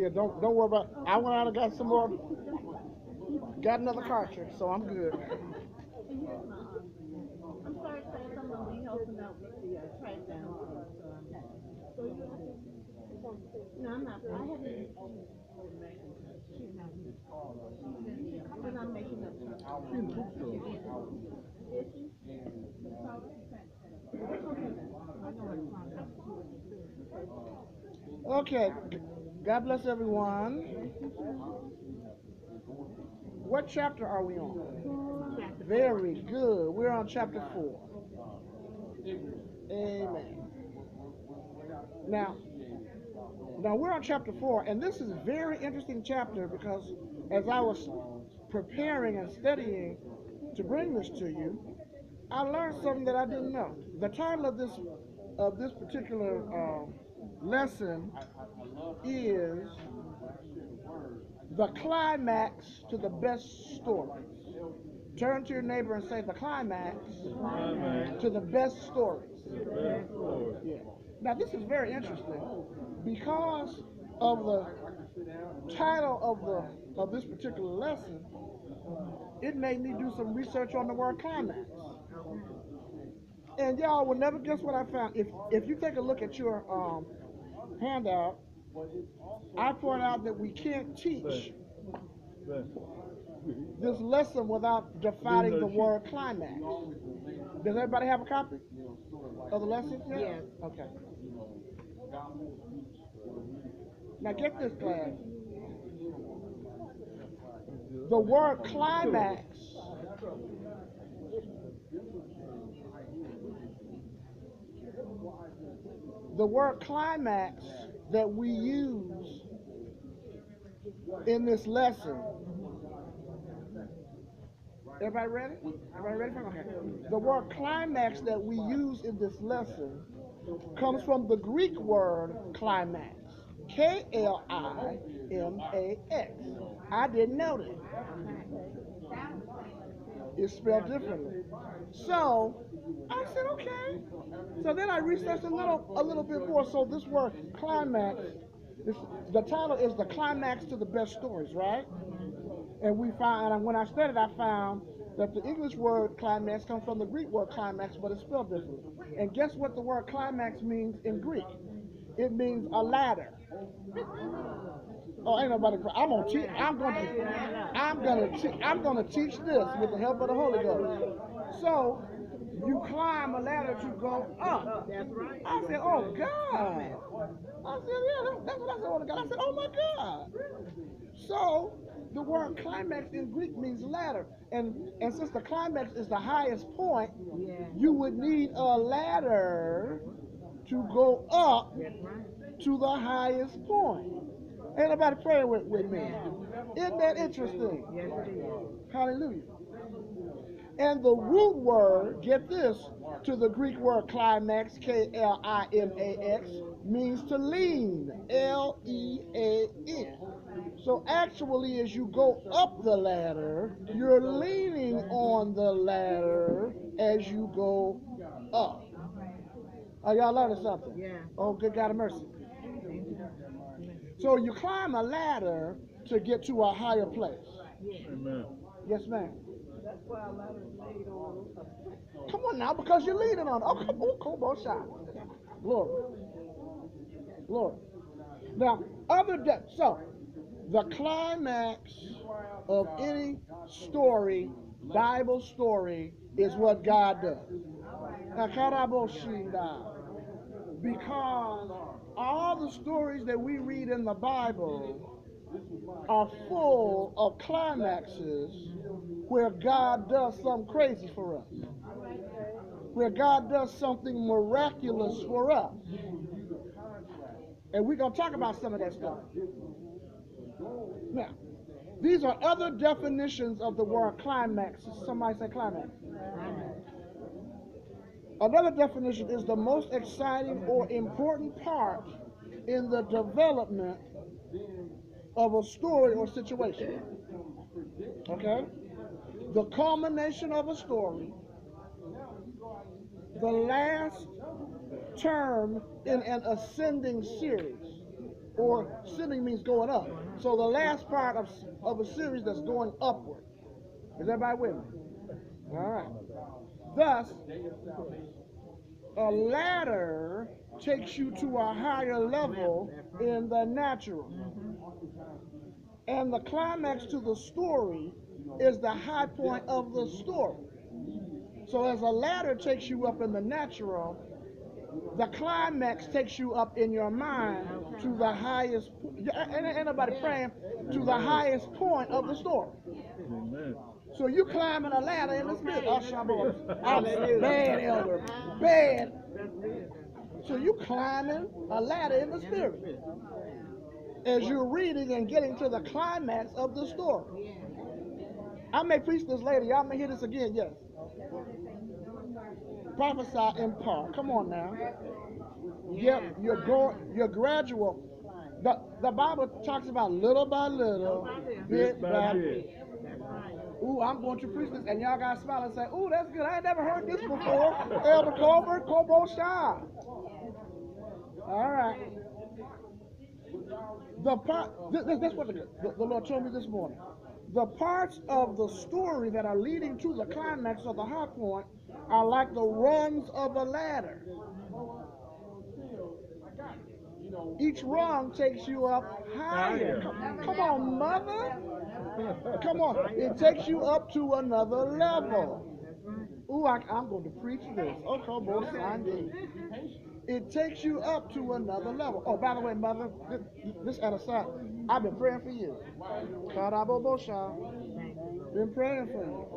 Yeah, don't worry about it. I went out and got some more, got another cartridge, so I'm good. And here's my I'm sorry, sir. Someone be helping out with the trash down today, so I'm. So you have to. No, I'm not. I haven't. She's not here. But I'm making up something. She in the bookstore. Is she? It's all right. It's okay. I know it's fine. Okay, God bless everyone. What chapter are we on? Very good. We're on chapter 4. Amen. Now, now we're on chapter 4, and this is a very interesting chapter because as I was preparing and studying to bring this to you, I learned something that I didn't know. The title of this particular lesson is the climax to the best stories. Turn to your neighbor and say the climax to the best stories. Yeah. Now this is very interesting because of the title of this particular lesson. It made me do some research on the word climax. And y'all will never guess what I found. If you take a look at your handout, I point out that we can't teach this lesson without defining the word climax. Does everybody have a copy of the lesson? Yes. Okay. Now get this, class. The word climax that we use in this lesson. Everybody ready? Everybody ready for it? Okay. The word climax that we use in this lesson comes from the Greek word climax. Klimax. I didn't know that. It's spelled differently. So I said, okay. So then I researched a little bit more. So this word climax, the title is the climax to the best stories, right? And when I studied, I found that the English word climax comes from the Greek word climax, but it's spelled differently. And guess what the word climax means in Greek? It means a ladder. Oh, ain't nobody. I'm gonna teach this with the help of the Holy Ghost. So you climb a ladder to go up. That's right. I said, oh God. I said, yeah, that's what I said. Oh God. I said, oh my God. So the word climax in Greek means ladder, and since the climax is the highest point, you would need a ladder to go up to the highest point. Ain't nobody praying with me. Isn't that interesting? Yes, it is. Hallelujah. And the root word, get this, to the Greek word climax, Klimax, means to lean, Lean. So actually, as you go up the ladder, you're leaning on the ladder as you go up. Are y'all learning something? Yeah. Oh, good God of mercy. So you climb a ladder to get to a higher place. Amen. Yes, ma'am. That's why a lot of laid on. Come on now, because you're leaning on. Come on, shot. Glory. Glory. Now, so the climax of any story, Bible story, is what God does. Because all the stories that we read in the Bible are full of climaxes where God does something crazy for us, where God does something miraculous for us. And we're going to talk about some of that stuff. Now, these are other definitions of the word climax. Somebody say climax. Another definition is the most exciting or important part in the development of a story or situation. Okay? The culmination of a story, the last term in an ascending series. or ascending means going up. So the last part of a series that's going upward. Is everybody with me? All right. Thus, a ladder takes you to a higher level in the natural. And the climax to the story is the high point of the story. So as a ladder takes you up in the natural, the climax takes you up in your mind to the highest, ain't anybody praying, to the highest point of the story. Amen. So you climbing a ladder in the spirit. I'm bad, elder, bad. So you climbing a ladder in the spirit as you're reading and getting to the climax of the story. I may preach this later. Y'all may hear this again. Yes. Prophesy in part. Come on now. You're gradual. The Bible talks about little by little, bit by bit. Ooh, I'm going to preach this, and y'all got to smile and say, ooh, that's good. I ain't never heard this before. Elder Colbert, Kobo Shah. All right. That's what the Lord told me this morning. The parts of the story that are leading to the climax of the high point are like the rungs of a ladder. Each rung takes you up higher. Come on, mother. Come on. It takes you up to another level. Ooh, I'm going to preach this. Okay, both Sunday. It takes you up to another level. Oh, by the way, mother, this at a side, I've been praying for you. Been praying for you.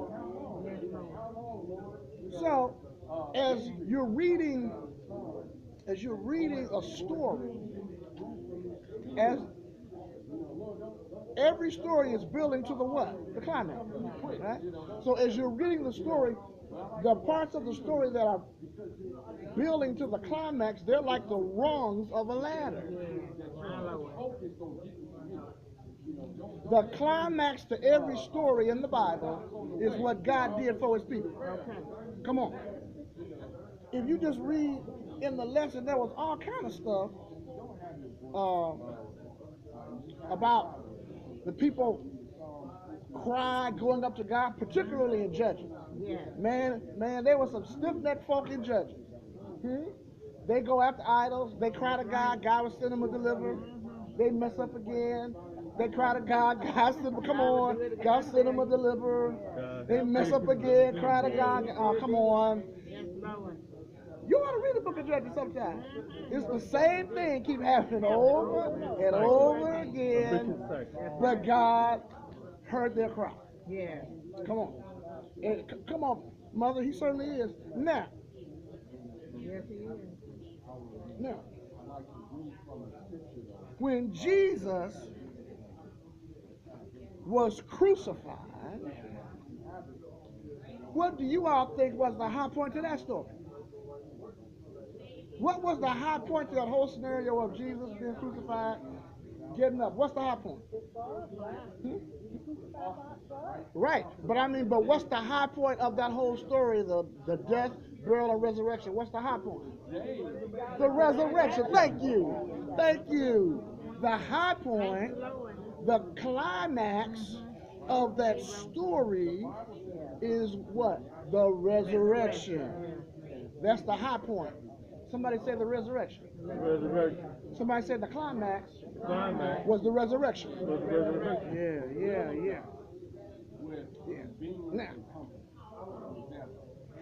So, as you're reading a story, as every story is building to the what? The climax. Right? So as you're reading the story, the parts of the story that are building to the climax, they're like the rungs of a ladder. The climax to every story in the Bible is what God did for his people. Come on. If you just read in the lesson, there was all kind of stuff about the people cry going up to God, particularly in Judges. Man, there was some stiff-necked folk in Judges. They go after idols. They cry to God. God will send them a deliverer. They mess up again. They cry to God. God send them. Come on. God send them a deliverer. They mess up again. Cry to God. Oh, come on. You ought to read the book of Judges sometime. It's the same thing keep happening over and over again. But God heard their cry. Yeah. Come on. And come on, mother, he certainly is. Now. Yes, he is. Now. When Jesus was crucified, what do you all think was the high point to that story? What was the high point to that whole scenario of Jesus being crucified, getting up? What's the high point? Right, but what's the high point of that whole story, the death, burial, and resurrection? What's the high point? The resurrection. Thank you. The high point, the climax of that story is what? The resurrection. That's the high point. Somebody say the resurrection. Somebody said the climax was the resurrection. Yeah. Now,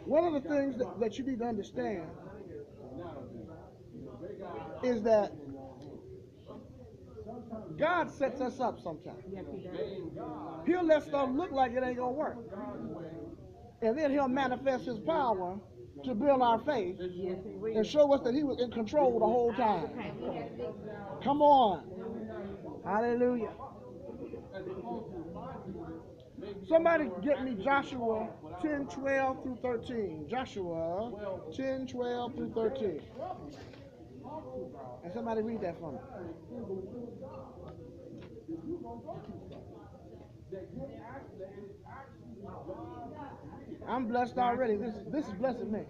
one of the things that you need to understand is that God sets us up sometimes. He'll let stuff look like it ain't going to work. And then he'll manifest his power to build our faith and show us that he was in control the whole time. Come on. Hallelujah. Somebody get me Joshua 10:12 through 13. Joshua 10:12 through 13. And somebody read that for me. I'm blessed already. This is blessing me.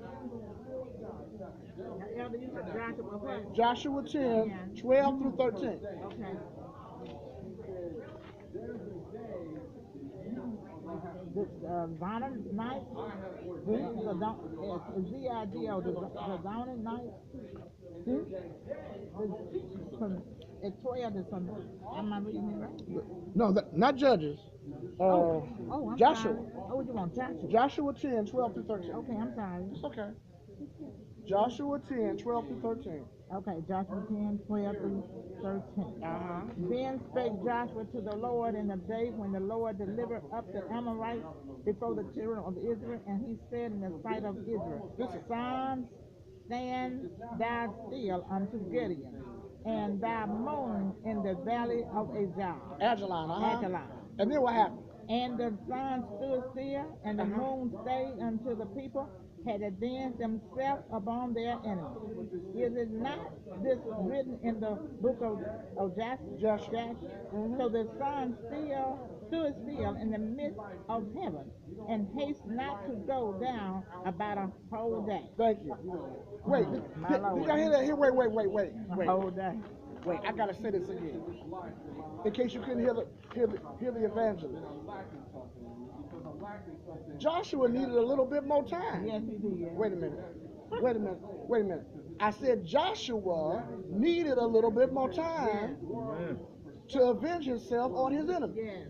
Elder, you said Joshua what? Joshua 10, 12 through 13. Okay. The Zion night, the Z-I-D-O, the Zion night, from at 12 is from, am I reading it right? No, not Judges. I'm Joshua. sorry. Oh, you want Joshua? Joshua 10, 12 through 13. Okay, I'm sorry. It's okay. Joshua 10, 12 through 13. Okay, Joshua 10, 12 through 13. Then spake Joshua to the Lord in the day when the Lord delivered up the Amorites before the children of Israel, and he said in the sight of Israel, Sun, stand thou still unto Gideon, and thy moon in the valley of Ajalon. And then what happened? And the sun stood still, and the moon stayed until the people had avenged themselves upon their enemies. Is it not this written in the book of Joshua? So the sun stood still in the midst of heaven, and haste not to go down about a whole day. Thank you. Wait, did y'all hear that? Here, wait. A whole day. Wait, I gotta say this again, in case you couldn't hear the evangelist. Joshua needed a little bit more time. Yes, he did. Wait a minute. I said Joshua needed a little bit more time to avenge himself on his enemy. Yes.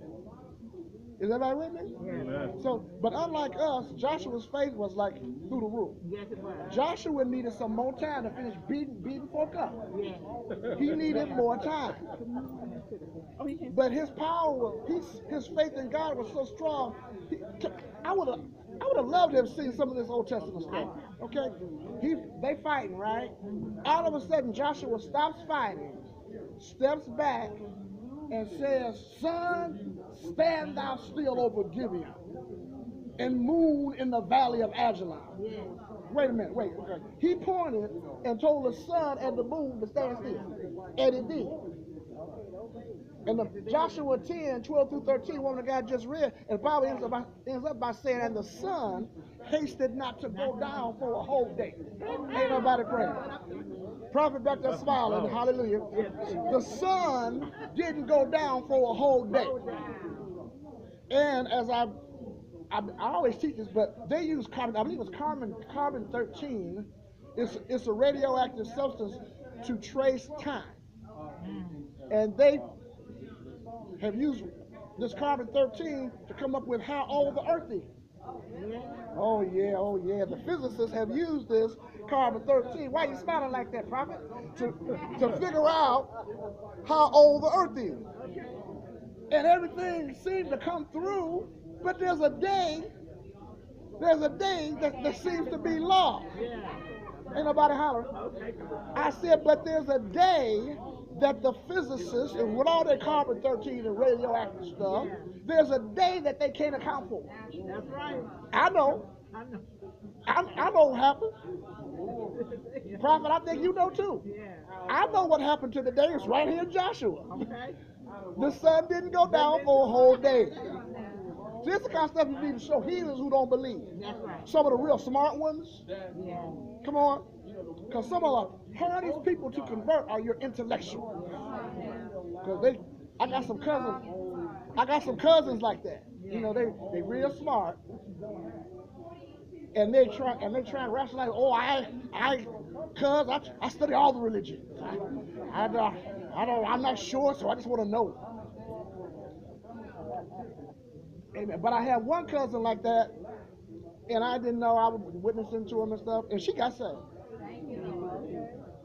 Is everybody with me? Yes. So, but unlike us, Joshua's faith was like through the roof. Yes, it was. Joshua needed some more time to finish beating folk up. Yes. He needed more time. But his power, his faith in God was so strong. I would have loved to have seen some of this Old Testament stuff. Okay, they fighting, right? All of a sudden, Joshua stops fighting, steps back, and says, "Son, stand thou still over Gibeon, and moon in the valley of Ajalon." Wait a minute, okay. He pointed and told the sun and the moon to stand still, and it did. And the Joshua 10, 12 through 13, one of the guys just read, and probably ends up by saying, and the sun hasted not to go down for a whole day. Ain't nobody praying. Prophet back there smiling, hallelujah. The sun didn't go down for a whole day. And as I always teach this, but they use carbon, I believe it's carbon 13. It's a radioactive substance to trace time. And they have used this carbon 13 to come up with how old the earth is. Oh yeah. The physicists have used this carbon 13. Why are you smiling like that, Prophet? To figure out how old the earth is. And everything seemed to come through, but there's a day that seems to be lost. Ain't nobody hollering. I said, but there's a day that the physicists, and with all their carbon 13 and radioactive stuff, there's a day that they can't account for. That's right. I know. I know what happened. Prophet, I think you know too. I know what happened to the day. It's right here in Joshua. Okay. The sun didn't go down for a whole day. This is the kind of stuff you need to show heathens who don't believe. That's right. Some of the real smart ones. Yeah. Come on. Because some of the hardest people to convert are your intellectuals. Because I got some cousins like that. You know, they real smart. And they try and rationalize, I study all the religions. I'm not sure, so I just want to know. Amen. But I have one cousin like that, and I didn't know. I was witnessing to him and stuff, and she got saved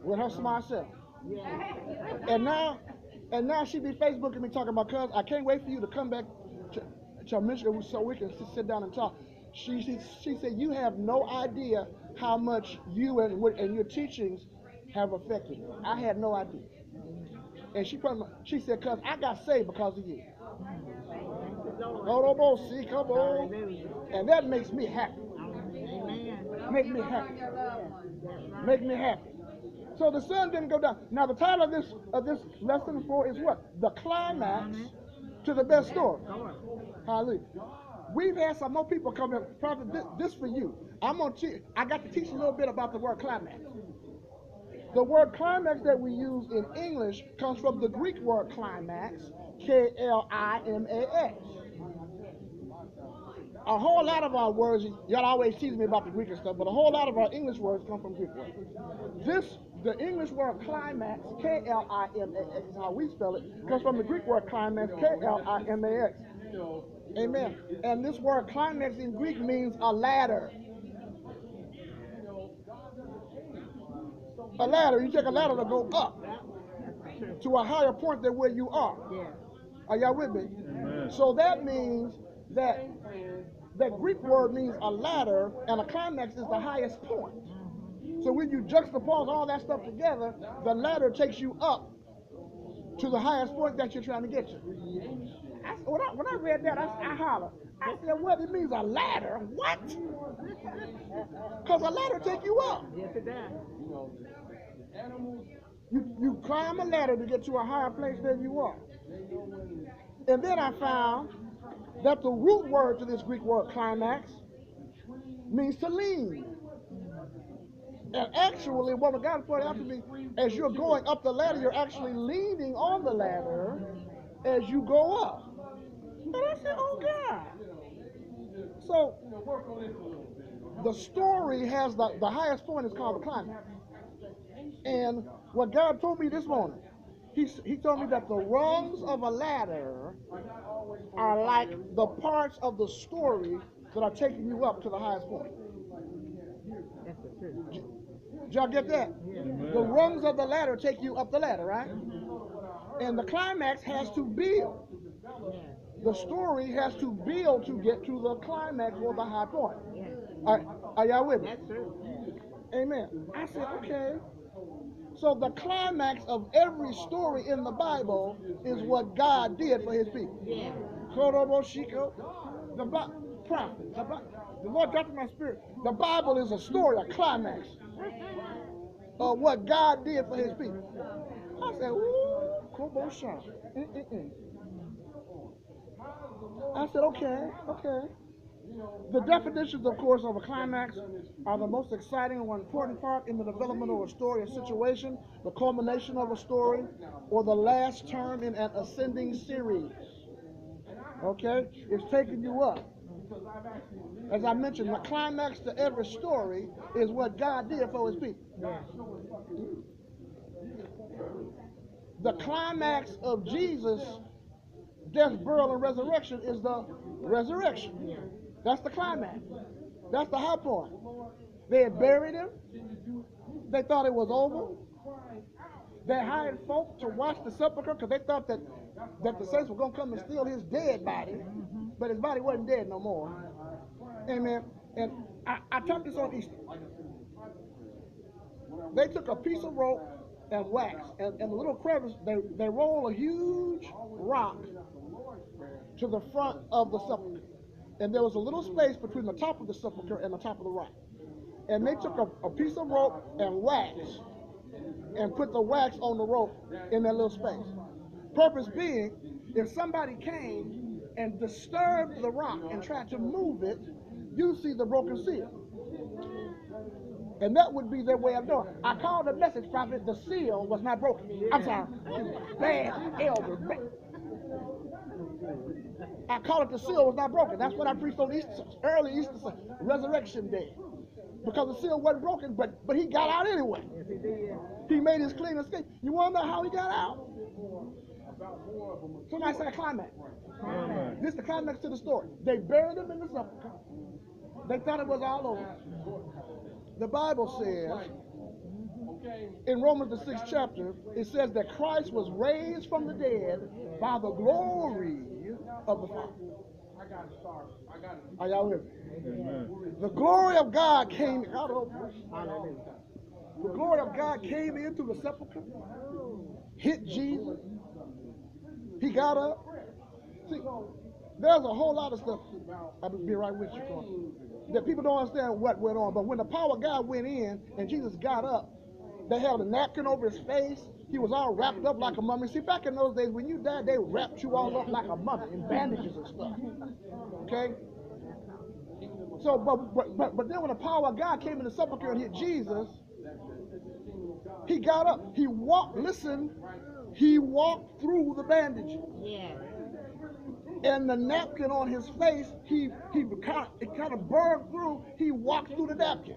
with her smart self. And now she be Facebooking me talking about, cuz I can't wait for you to come back to Michigan so we can sit down and talk. She said, you have no idea how much you and your teachings have affected me. I had no idea. And she said, cuz I got saved because of you. Come on. And that makes me happy. Make me happy. So the sun didn't go down. Now the title of this lesson 4 is what? The climax to the best story. Hallelujah. We've had some more people come in. Prophet, this for you. I got to teach a little bit about the word climax. The word climax that we use in English comes from the Greek word climax, Klimax. A whole lot of our words, y'all always tease me about the Greek and stuff, but a whole lot of our English words come from Greek words. The English word climax, Klimax is how we spell it, comes from the Greek word climax, Klimax. Amen. And this word climax in Greek means a ladder. A ladder, you take a ladder to go up to a higher point than where you are. Yeah. Are y'all with me? Amen. So that means that that Greek word means a ladder, and a climax is the highest point. So when you juxtapose all that stuff together, the ladder takes you up to the highest point that you're trying to get to. When I read that, I hollered. I said, what? It means a ladder? What? Because a ladder take you up. Yes, it does. You climb a ladder to get to a higher place than you are. And then I found that the root word to this Greek word climax means to lean. And actually, what God pointed out to me, as you're going up the ladder, you're actually leaning on the ladder as you go up. And I said, oh God. So the story has the highest point is called the climax. And what God told me this morning, he told me that the rungs of a ladder are like the parts of the story that are taking you up to the highest point. That's the truth. Did y'all get that? Yeah. The rungs of the ladder take you up the ladder, right? And the climax has to build. Yeah. The story has to build to get to the climax or the high point. Yeah. Are y'all with me? That's true. Amen. I said, okay. So the climax of every story in the Bible is what God did for his people. Yeah. The prophet, the Lord dropped in my spirit. The Bible is a story, a climax of what God did for his people. I said, ooh, Kobo Shah. I said, okay. The definitions, of course, of a climax are the most exciting or important part in the development of a story or situation, the culmination of a story, or the last term in an ascending series. Okay? It's taking you up. As I mentioned, the climax to every story is what God did for his people. Yeah. The climax of Jesus' death, burial, and resurrection is the resurrection. That's the climax. That's the high point. They had buried him. They thought it was over. They hired folk to watch the sepulchre because they thought that the saints were going to come and steal his dead body, but his body wasn't dead no more. Amen. And I taught this on Easter. They took a piece of rope and wax, and the little crevice, they roll a huge rock to the front of the sepulchre. And there was a little space between the top of the sepulchre and the top of the rock. And they took a piece of rope and wax and put the wax on the rope in that little space. Purpose being, if somebody came and disturbed the rock and tried to move it, you see the broken seal. And that would be their way of doing it. I called the message prophet, the seal was not broken. I'm sorry. Bad elder. I call it the seal was not broken. That's what I preached on Easter, early Easter, Resurrection Day. Because the seal wasn't broken, but he got out anyway. Yes, he did. He made his clean escape. You want to know how he got out? Somebody say a climax. Amen. This is the climax to the story. They buried him in the sepulchre. They thought it was all over. The Bible says, in Romans the 6th chapter, it says that Christ was raised from the dead by the glory of the Father. Are y'all with me? Amen. The glory of God came out of the glory of God came into the sepulchre, hit Jesus. He got up. See, there's a whole lot of stuff. I'll be right with you, Carl, that people don't understand what went on. But when the power of God went in and Jesus got up, they had a napkin over his face. He was all wrapped up like a mummy. See, back in those days, when you died, they wrapped you all up like a mummy in bandages and stuff. Okay? So, but then when the power of God came in the sepulchre and hit Jesus, he got up. He walked. Listen, he walked through the bandages. Yeah. And the napkin on his face, it kind of burned through. He walked through the napkin.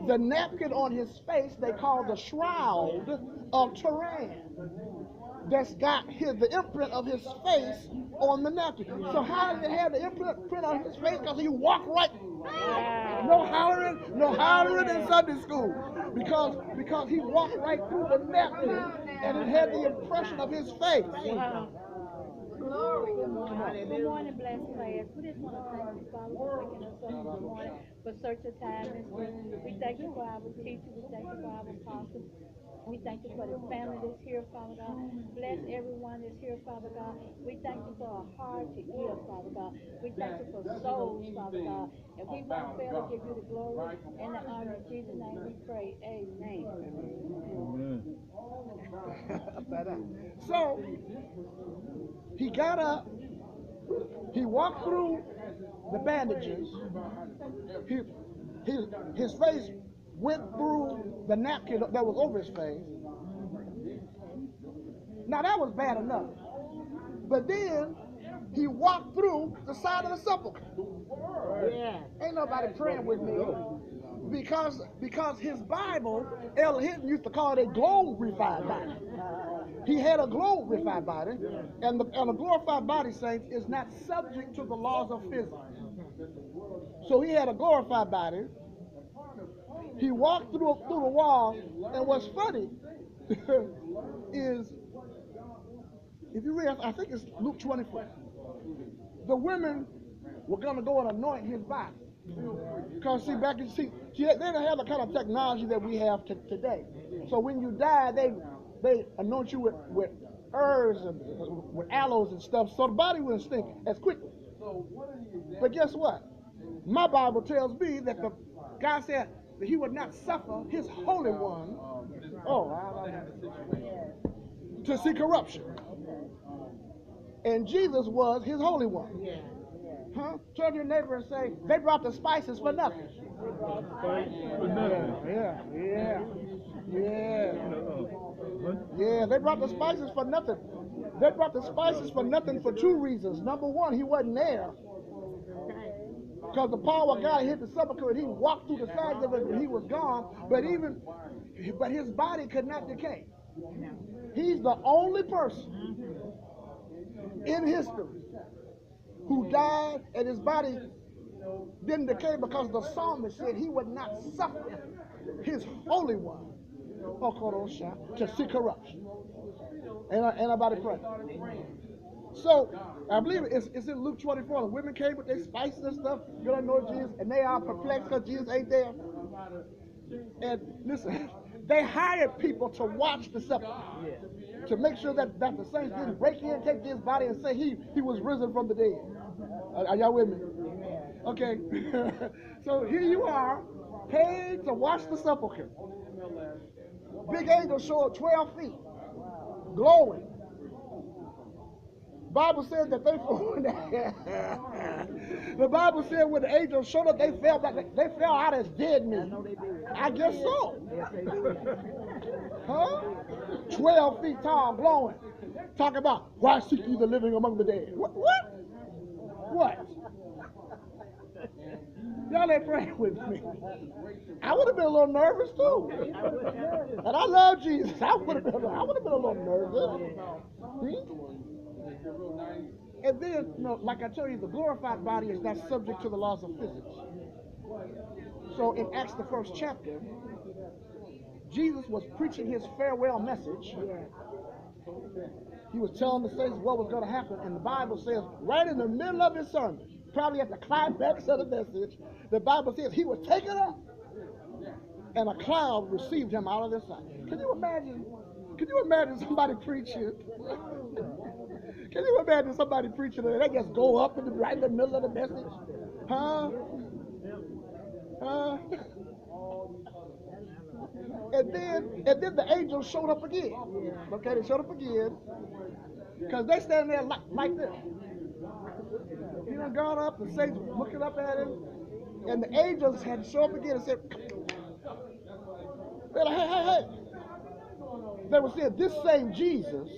The napkin on his face they call the shroud of Turin. That's got the imprint of his face on the napkin. So how did it have the imprint on his face? Because he walked right. No hollering in Sunday school. Because he walked right through the napkin and it had the impression of his face. Glory. Good morning, blessed class. We just want to thank you, Father, for waking us up this morning for such a time as this. We thank you for our teacher. We thank you for our apostle. We thank you for the family that's here, Father God. Bless everyone that's here, Father God. We thank you for a heart to give, Father God. We thank you for souls, Father God. And we won't fail to give you the glory and the honor. In Jesus' name we pray. Amen. So he got up, he walked through the bandages, his face went through the napkin that was over his face. Now that was bad enough. But then he walked through the side of the sepulchre. Yeah. Ain't nobody praying with me. Because his Bible, Ella Hinton used to call it a glorified body. He had a glorified body, and a glorified body, saints, is not subject to the laws of physics. So he had a glorified body. He walked through the wall, and what's funny is, if you read, I think it's Luke 24, the women were going to go and anoint his body. Because see, they didn't have the kind of technology that we have today. So when you die, they anoint you with herbs and with aloes and stuff, so the body wouldn't stink as quickly. But guess what? My Bible tells me that the God said that he would not suffer his Holy One, to see corruption. And Jesus was his Holy One. Huh? Turn to your neighbor and say, they brought the spices for nothing. Yeah, they brought the spices for nothing. They brought the spices for nothing for two reasons. Number one, he wasn't there. Because the power of God hit the sepulchre and he walked through the sides of it and he was gone. But his body could not decay. He's the only person in history who died and his body didn't decay, because the psalmist said he would not suffer his Holy One to see corruption. Ain't nobody pray. So I believe it's in Luke 24. The women came with their spices and stuff. You don't know Jesus, and they are perplexed because Jesus ain't there. And listen, they hired people to watch the sepulchre to make sure that the saints didn't break in, take his body, and say he was risen from the dead. Are y'all with me? Okay. So here you are, paid to watch the sepulchre. Big angel showed 12 feet, glowing. Bible says that the Bible said when the angels showed up, they fell out as dead men. I guess so. Huh? 12 feet tall, glowing. Talk about, why seek ye the living among the dead? What? Y'all ain't praying with me. I would have been a little nervous too. And I love Jesus. I would have been a little nervous. And then, like I tell you, the glorified body is not subject to the laws of physics. So in Acts the 1st chapter, Jesus was preaching his farewell message. He was telling the saints what was going to happen, and the Bible says right in the middle of his sermon, probably at the climax of the message, the Bible says he was taken up, and a cloud received him out of their sight. Can you imagine somebody preaching? Can you imagine somebody preaching and they just go up right in the middle of the message? Huh? And then the angels showed up again. Okay, they showed up again. Because they stand there like this. had gone up, the saints were looking up at him, and the angels had to show up again and said, they're like, hey, hey, hey. They were saying, this same Jesus,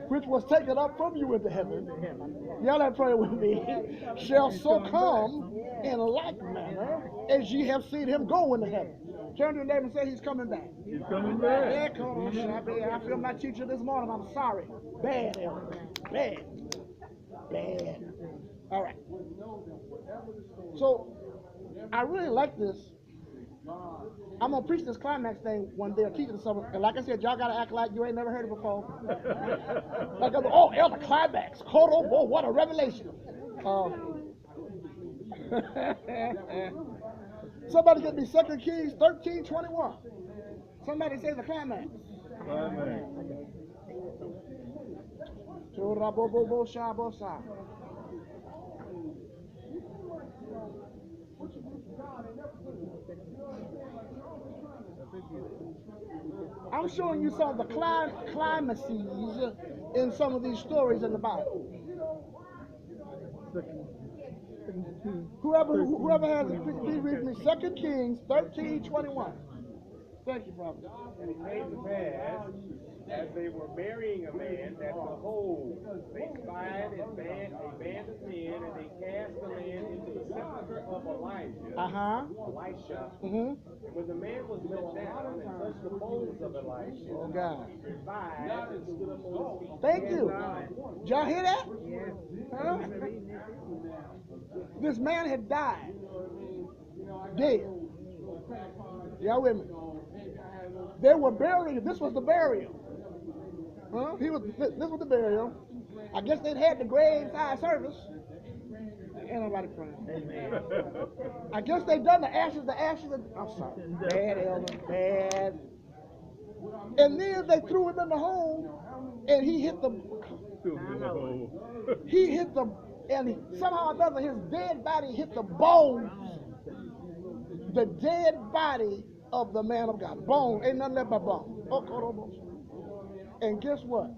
which was taken up from you into heaven, y'all that pray with me, shall so come in like manner as ye have seen him go into heaven. Turn to your neighbor and say he's coming back. He's coming back. Yeah, come on, Shabby. I feel my teacher this morning. I'm sorry. Bad, Elder. Bad. Bad. All right. So, I really like this. I'm going to preach this climax thing one day or teach it to someone. And like I said, y'all got to act like you ain't never heard it before. Like, oh, Elder Climax. Oh, boy, what a revelation. Somebody get me 2 Kings 13:21. Somebody say the climax. Climax. I'm showing you some of the climaxes in some of these stories in the Bible. Whoever has it, please read me 2 Kings 13:21. Thank you, Prophet. And it came to pass, as they were burying a man, that behold, they spied a band of men, and they cast the man into the sepulchre of Elisha. Mm-hmm. And when the man was let down and touched the bones of Elisha, Oh, God. he revived and stood up on his feet. Thank you. Did y'all hear that? Huh? This man had died. Dead. Y'all with me? They were burying him. This was the burial. Huh? This was the burial. I guess they'd had the graveside service. Ain't nobody praying. I guess they'd done the ashes. I'm sorry. Bad, Elder. Bad. And then they threw him in the hole, and he hit the. And somehow or another, his dead body hit the bones. The dead body of the man of God. Bone, ain't nothing left but bone. And guess what?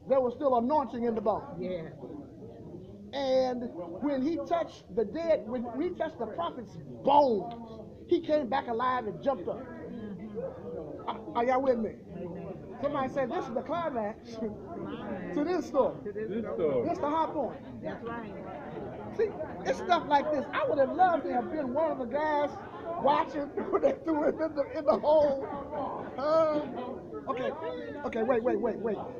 There was still anointing in the bone. Yeah. And when he touched when he touched the prophet's bones, he came back alive and jumped up. Are y'all with me? Somebody said this is the climax to this story. This the high point. That's right. See, it's stuff like this. I would have loved to have been one of the guys watching when they threw him in the hole. Okay, wait.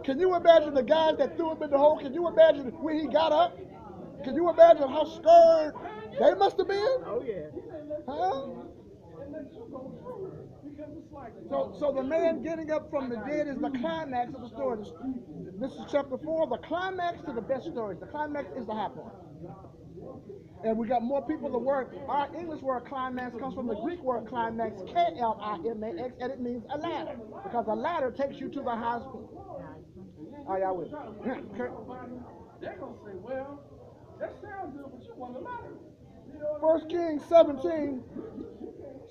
Can you imagine the guys that threw him in the hole? Can you imagine when he got up? Can you imagine how scared they must have been? Oh, yeah. Huh? So the man getting up from the dead is the climax of the story. This is chapter 4, the climax to the best stories. The climax is the high point. And we got more people to work. Our English word climax comes from the Greek word climax, Klimax, and it means a ladder. Because a ladder takes you to the highest point. Are y'all with me? They're going to say, well, that sounds good, but you want a ladder. 1 Kings 17.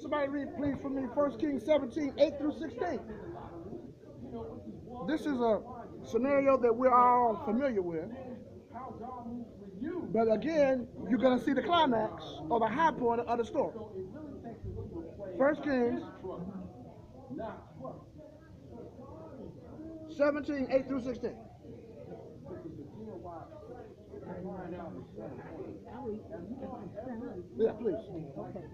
Somebody read, please, for me, 1 Kings 17, 8 through 16. This is a scenario that we're all familiar with. But again, you're going to see the climax or the high point of the story. 1 Kings 17, 8 through 16. Yeah, please. Okay.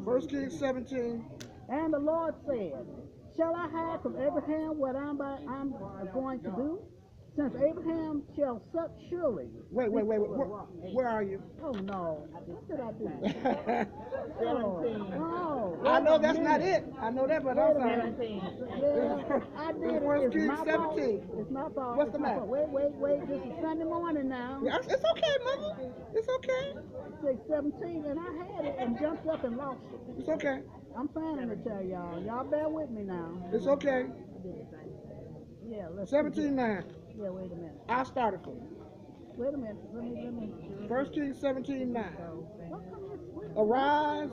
1 Kings 17. And the Lord said, shall I hide from Abraham what I'm going to do? Since Abraham shall such surely. Wait. Where are you? Oh no. What did I do? Oh. I know that's not it. I know that, but I'm sorry. Yeah, I did it. 1 It's Kings my fault. 17. It's my fault. What's It's the my matter? fault. Wait. This is Sunday morning now. Yeah, it's okay, mother. It's okay. 6:17, and I had it and jumped up and lost it. It's okay. I'm trying to tell y'all. Y'all bear with me now. It's okay. Yeah, let's 17:9. Yeah, wait a minute. I started for you. Wait a minute. Let me. 1 Kings 17:9. What come this? Arise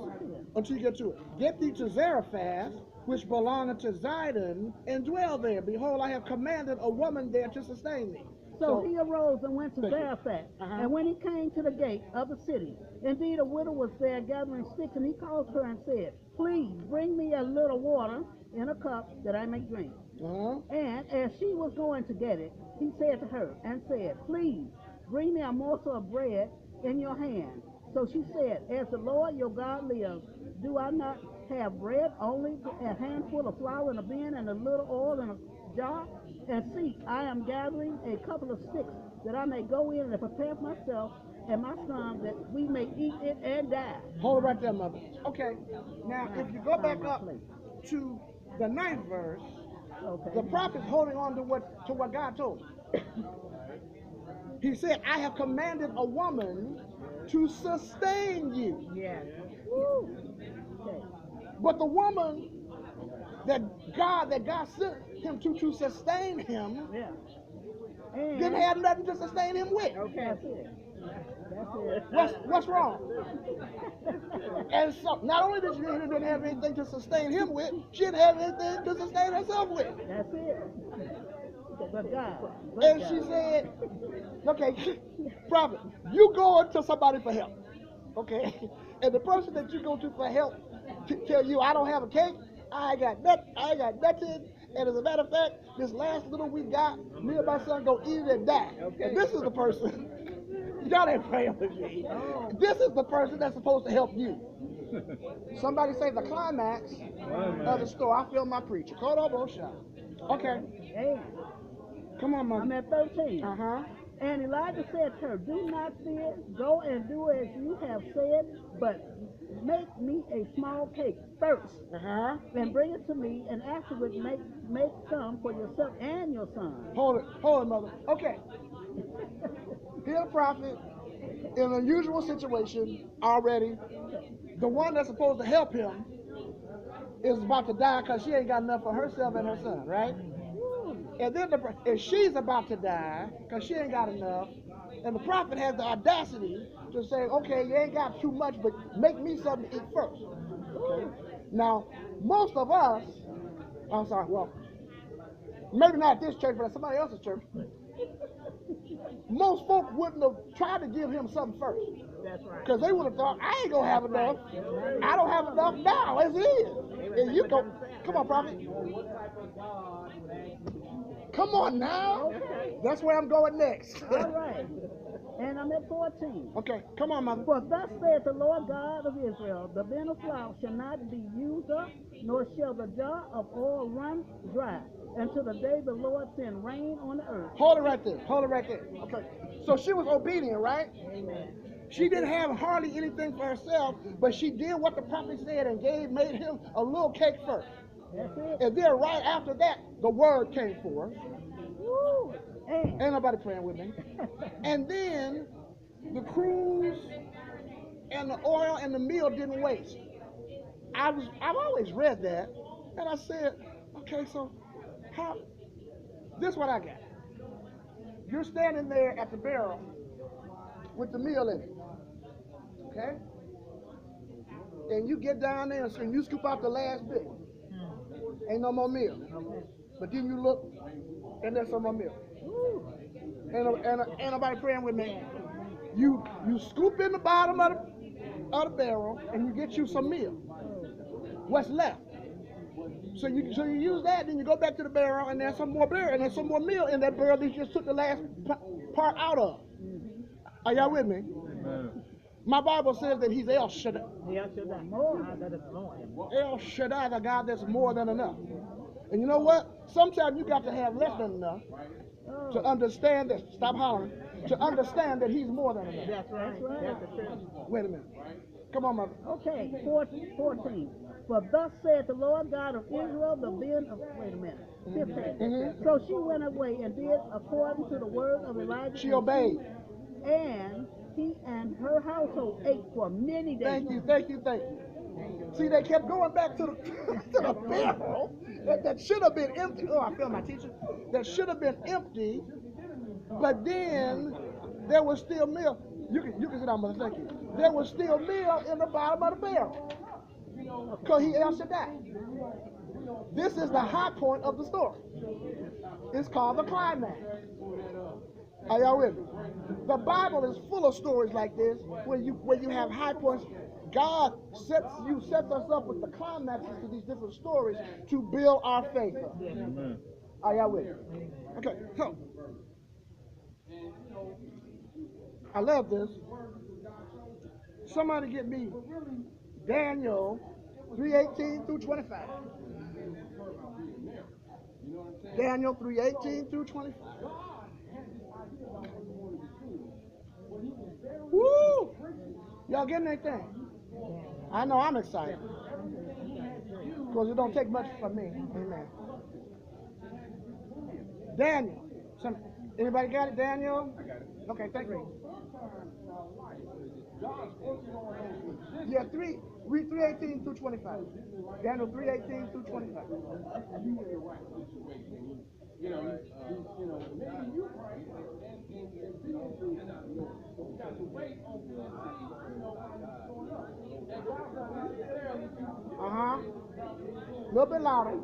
until you get to it. Get thee to Zarephath, which belongeth to Zidon, and dwell there. Behold, I have commanded a woman there to sustain thee. So he arose and went to Thank you. Zarephath. Uh-huh. And when he came to the gate of the city, indeed a widow was there gathering sticks, and he called her and said, Please bring me a little water in a cup that I may drink. Uh-huh. And as she was going to get it, he said to her and said, Please bring me a morsel of bread in your hand. So she said, As the Lord your God lives, do I not have bread, only a handful of flour in a bin and a little oil in a jar? And see, I am gathering a couple of sticks that I may go in and prepare for myself and my son that we may eat it and die. Hold it right there, mother. Okay. Now, if you go back up to the ninth verse, Okay. the prophet's holding on to what God told him. He said, I have commanded a woman to sustain you. Yes. Woo. Okay. But the woman that God sent him to sustain him Yeah. And didn't have nothing to sustain him with. okay. That's it. That's it. What's wrong? And so not only did she didn't have anything to sustain him with, she didn't have anything to sustain herself with. That's it. But God. And she said, okay, prophet, you go to somebody for help. Okay? And the person that you go to for help tell you, I don't have a cake, I ain't got nothing. And as a matter of fact, this last little we got, me and my son go eat it and die. Okay. And this is the person, y'all ain't praying with me. Oh. This is the person that's supposed to help you. Somebody say the climax of the story. I feel my preacher. Call up both shot. Okay. Hey. Come on, mother. I'm at 13. Uh-huh. And Elijah said to her, Do not fear, go and do as you have said, but make me a small cake first, and bring it to me, and afterwards make some for yourself and your son. Hold it, mother. Okay. Here's a prophet in an unusual situation already. The one that's supposed to help him is about to die because she ain't got enough for herself and her son, right? And then if she's about to die because she ain't got enough, and the prophet has the audacity to say, okay, you ain't got too much, but make me something to eat first. Okay? Now, most of us, I'm sorry, well, maybe not at this church, but at somebody else's church, most folk wouldn't have tried to give him something first. That's right. Because they would have thought, I ain't going to have enough. I don't have enough now, as it is. And you go, come on, prophet. Come on now. Okay. That's where I'm going next. All right. And I'm at 14. Okay, come on, mother. For thus saith the Lord God of Israel, the bin of flour shall not be used up, nor shall the jar of oil run dry, until the day the Lord send rain on the earth. Hold it right there. Okay. So she was obedient, right? Amen. She didn't have hardly anything for herself, but she did what the prophet said and made him a little cake first. That's it. And then right after that, the word came forth. Woo. Ain't nobody praying with me. And then the cruise and the oil and the meal didn't waste. I've always read that, and I said, okay, so how? This is what I got. You're standing there at the barrel with the meal in it, okay? And you get down there and you scoop out the last bit. Ain't no more meal. But then you look, and there's some more meal. Ain't nobody praying with me. You scoop in the bottom of the barrel, and you get you some meal. What's left? So you use that, then you go back to the barrel, and there's some more barrel, and there's some more meal in that barrel that you just took the last part out of. Are y'all with me? Amen. My Bible says that he's El Shaddai. El Shaddai. More. That is more. El Shaddai, the God that's more than enough. And you know what? Sometimes you got to have less than enough to understand that. Stop hollering. To understand that he's more than enough. That's right. That's the truth. Wait a minute. Come on, mother. Okay, 14. For thus saith the Lord God of Israel, the bin of, wait a minute, 15. Mm-hmm. So she went away and did according to the word of Elijah. She obeyed. And he and her household ate for many days. Thank you. See, they kept going back to the barrel that should have been empty. Oh, I feel my teacher. That should have been empty, but then there was still meal. You can sit down, mother. Thank you. There was still meal in the bottom of the barrel. Because he El Shaddai. This is the high point of the story. It's called the climax. Are y'all with me? The Bible is full of stories like this where you have high points. God sets us up with the climaxes to these different stories to build our faith up. Amen. Are y'all with me? Okay, so I love this. Somebody get me Daniel 3:18 through 25. Daniel 3:18 through 25. Woo! Y'all getting anything? I know I'm excited. Because it don't take much from me. Amen. Daniel. Anybody got it? Daniel? Okay, thank you. Yeah, read 3:18 through 25. Daniel 3:18 through 25. Maybe you right, and you got to wait on the going up. And God's not necessarily, A little bit louder.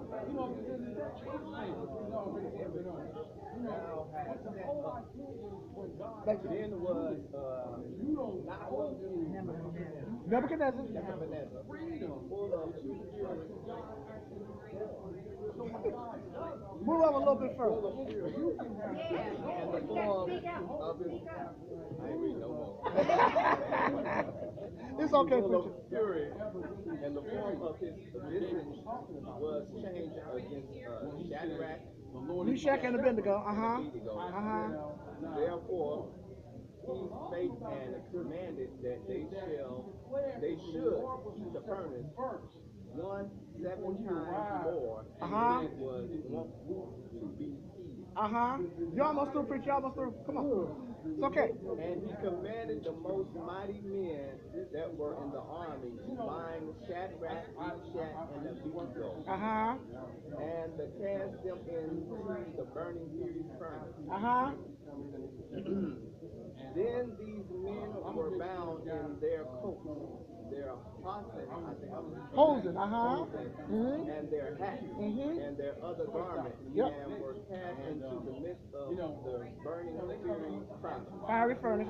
Thank you. Then was Nebuchadnezzar. full of two spirits. Move over a little bit further. And the form of his, I ain't reading no more. It's okay, Full preacher. of fury, and the form of his visage was changed against Shadrach, Meshach and Abednego. Therefore, he spake and commanded that they should heat the furnace 7 times more, and it was wont to be heated. You almost through, preacher. You almost through. Come on. It's okay. And he commanded the most mighty men that were in the army to bind Shadrach, Meshach, and Abednego, and to cast them into the burning fiery furnace. Then these men were bound in their coats, their hosen, and their hats, and their other garments, and were cast into the midst of the burning fiery furnace. Fiery furnace.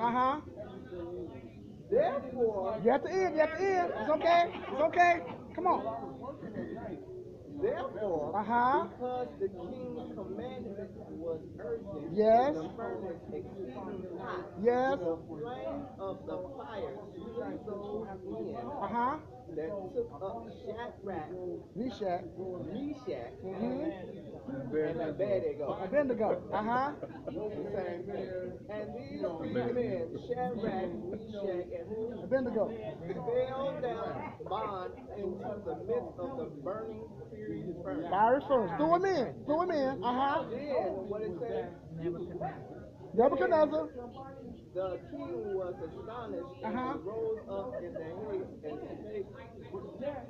Therefore, You at the end. It's okay. It's okay. Come on. Therefore, because the king's commandment was urgent, Yes. the furnace exceeding hot, Yes. the flame of the fire slew those men that took up Shadrach, Meshach. Meshach, and Abednego. Abednego. The same thing. And these three men, Shadrach, Meshach, and who? Abednego. Fell down bond into the midst of the burning fiery furnace. Fiery furnace. Throw him in. Then, what it says? Nebuchadnezzar. The king was astonished, and he rose up in the haste and spake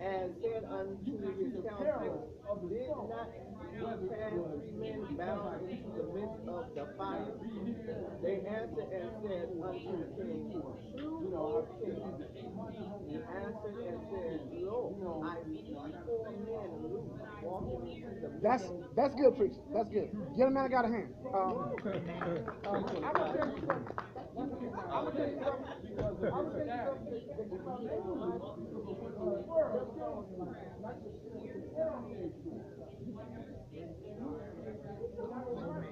and said unto his counselors, did not we cast 3 men bound into the midst of the fire? They answered and said unto the king, true, O king. He answered and said, lo, I see 4 men loose walking into the midst. That's good, preacher. That's good. Get a man that got a hand. I'm gonna tell you something.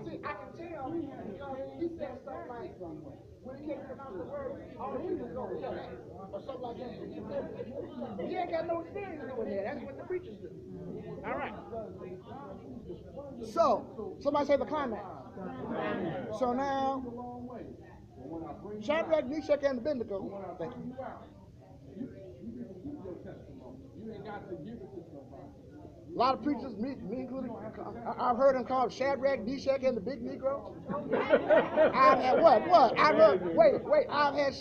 See, I can tell because he said stuff like, when he can't pronounce the word, all the people go, or something like that. He ain't got no experience doing that. That's what the preachers do. All right. So, somebody say the climax. So now, Shadrach, Meshach, and Abednego. Thank you. A lot of preachers, me included, I've heard them called Shadrach, Meshach, and the Big Negro. I've had what? I've heard. Wait. I've heard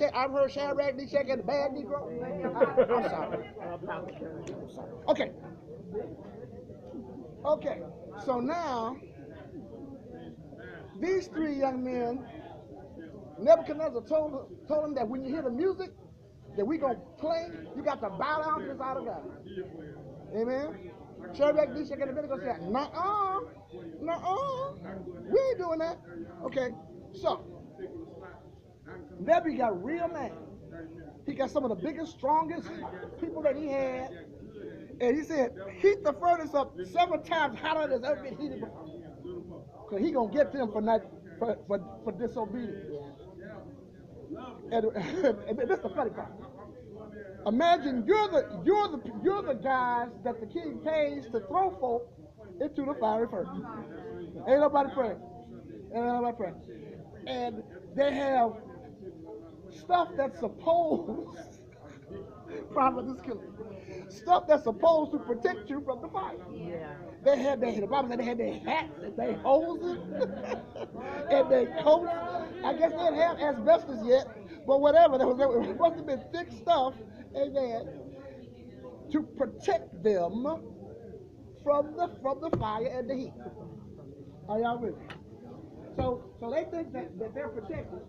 Shadrach, Meshach, and the Bad Negro. I'm sorry. Okay. So now, these 3 young men, Nebuchadnezzar told them that when you hear the music that we gonna play, you got to bow down to this idol God. Amen. Shadrach, Meshach, and Abednego said, nuh-uh, we ain't doing that. Okay, So, Nebi got real mad. He got some of the biggest, strongest people that he had. And he said, heat the furnace up 7 times hotter than it's ever been heated before. Because he going to get them for disobedience. And this is the funny part. Imagine you're the guys that the king pays to throw folk into the fiery furnace. Ain't nobody praying. Ain't nobody praying. And they have stuff that's supposed Prophet is killing. Stuff that's supposed to protect you from the fire. Yeah. The Bible said they had their hats and their hoses and their coats. I guess they didn't have asbestos yet, but whatever. It must have been thick stuff, amen, to protect them from the fire and the heat. Are y'all with me? So they think that they're protected.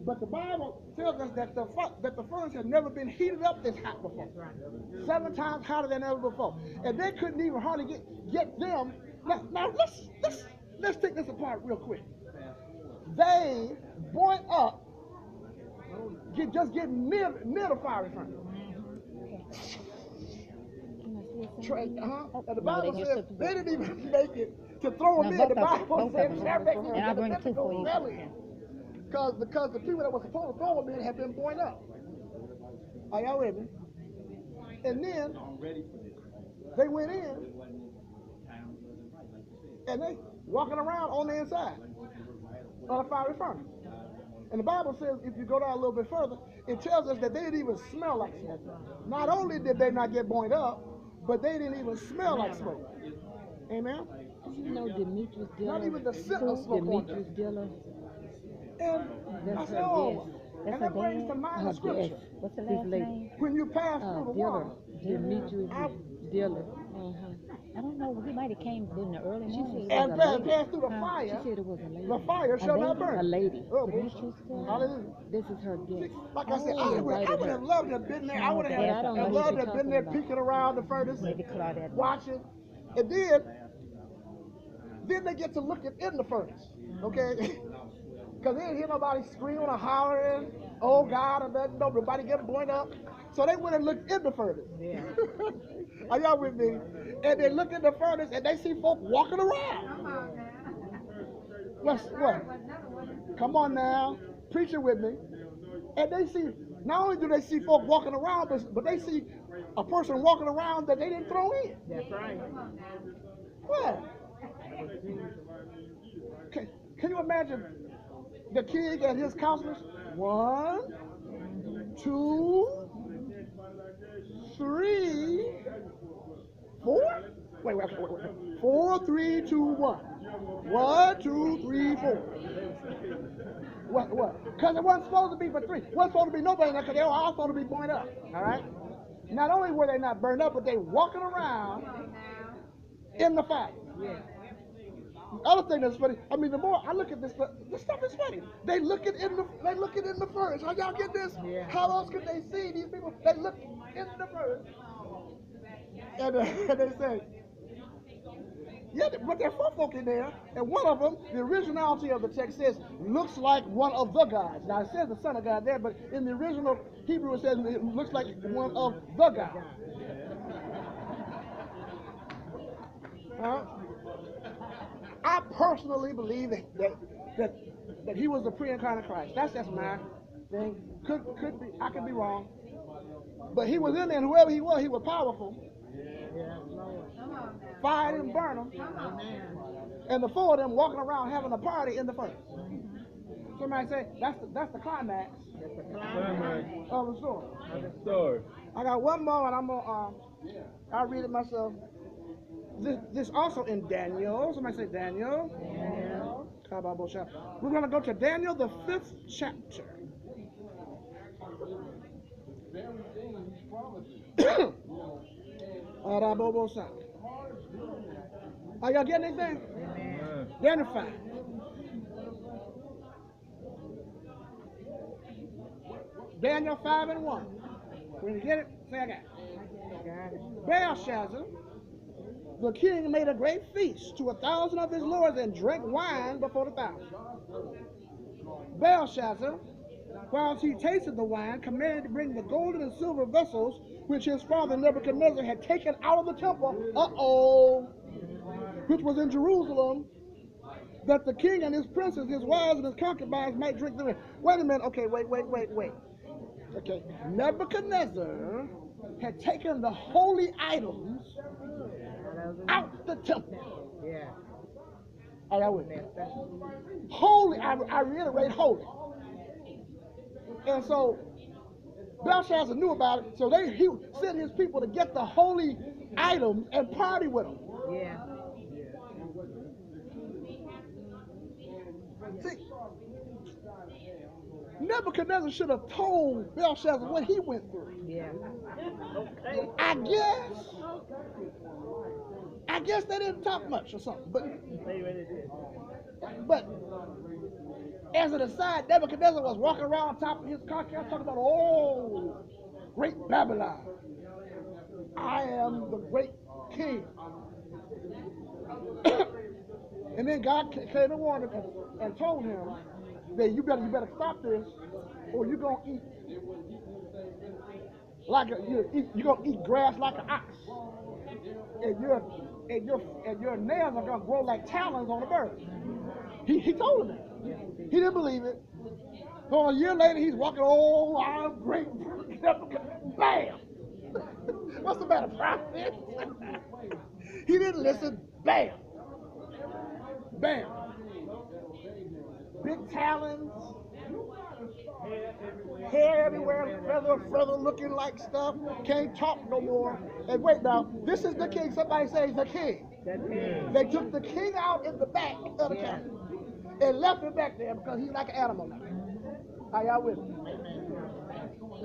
But the Bible tells us that the furnace had never been heated up this hot before. 7 times hotter than ever before. And they couldn't even hardly get them. Now let's take this apart real quick. They boiled up, just getting near the fiery furnace. And the Bible says they didn't even make it to throw them in. The Bible says they're making it to the physical belly. Because the people that were supposed to throw them in had been boiled up. Are y'all with me? And then they went in and they walking around on the inside of the fiery furnace. And the Bible says, if you go down a little bit further, it tells us that they didn't even smell like smoke. Not only did they not get boiled up, but they didn't even smell like smoke. Amen? You know Demetrius Dillon. Not even the scent of smoke. Demetrius Dillon. And I said, oh, and that brings to mind the scripture. What's the last name? When you pass through the water. Demetrius Dillon. I don't know. He might have came in the early morning. And pass through the fire. She said it was a lady. The fire shall not burn. A lady. Oh, Demetrius Dillon. hallelujah. This is her gift. Like I said, I would have loved to have been there. I would have loved to have been there peeking around the furnace, watching. And then they get to looking in the furnace, okay? Because they didn't hear nobody screaming or hollering, oh God, and nothing, nobody getting blown up. So they went and looked in the furnace. Yeah. Are y'all with me? And they look in the furnace and they see folk walking around. What? Come on now. Preach it with me. And they see, not only do they see folk walking around, but they see a person walking around that they didn't throw in. That's right. What? Can you imagine the king and his counselors? 1, 2, 3, 4. Wait. 4, 3, 2, 1. 1, 2, 3, 4. What? Because it wasn't supposed to be for 3. It wasn't supposed to be nobody in there because they were all supposed to be burned up. All right? Not only were they not burned up, but they walking around in the fire. Yeah. The other thing that's funny, I mean, the more I look at this stuff is funny. They looking in the furnace. How y'all get this? Yeah. How else could they see these people? They look in the furnace, and they say, yeah, but there are 4 folk in there, and one of them, the originality of the text says, looks like one of the gods. Now it says the Son of God there, but in the original Hebrew it says it looks like one of the gods. I personally believe that he was the pre-incarnate Christ. That's just my thing. Could be, I could be wrong. But he was in there, and whoever he was powerful. Fire didn't burn them. And the 4 of them walking around having a party in the furnace. Somebody say, that's the climax of the story. I got one more, and I'm gonna I'll read it myself. This also in Daniel. Somebody say Daniel. We're going to go to Daniel, the 5th chapter. Are y'all getting anything? Daniel 5. Daniel 5 and 1. When you get it, say I got it. Belshazzar, the king, made a great feast to 1,000 of his lords and drank wine before the 1,000. Belshazzar, whilst he tasted the wine, commanded to bring the golden and silver vessels which his father Nebuchadnezzar had taken out of the temple, which was in Jerusalem, that the king and his princes, his wives and his concubines might drink therein. Wait a minute. Okay, wait. Okay, Nebuchadnezzar had taken the holy items out the temple. Yeah. Are y'all with me? Holy, I reiterate, holy. And so Belshazzar knew about it, so he sent his people to get the holy items and party with them. Yeah. See, Nebuchadnezzar should have told Belshazzar what he went through. Yeah. I guess they didn't talk much or something. But as an aside, Nebuchadnezzar was walking around on top of his car talking about, oh, great Babylon. I am the great king. And then God came and warned him and told him that you better stop this, or you're gonna eat like you're gonna eat grass like an ox, and your nails are gonna grow like talons on a bird. He told him that. He didn't believe it. So a year later, he's walking. Oh, I'm great. Bam. What's the matter, prophet? He didn't listen. Bam. Bam. Big talons, hair everywhere, feather looking like stuff, can't talk no more. And wait now, this is the king. Somebody say he's the king. They took the king out in the back of the camp and left him back there because he's like an animal now. Are y'all with me?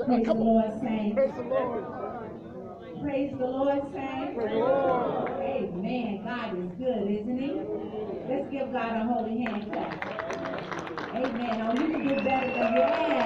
Praise the Lord, saints. Praise the Lord. Praise the Lord, saints. Praise the Lord. Amen. God is good, isn't he? Let's give God a holy hand clap. Amen. Oh, you can do better than you have.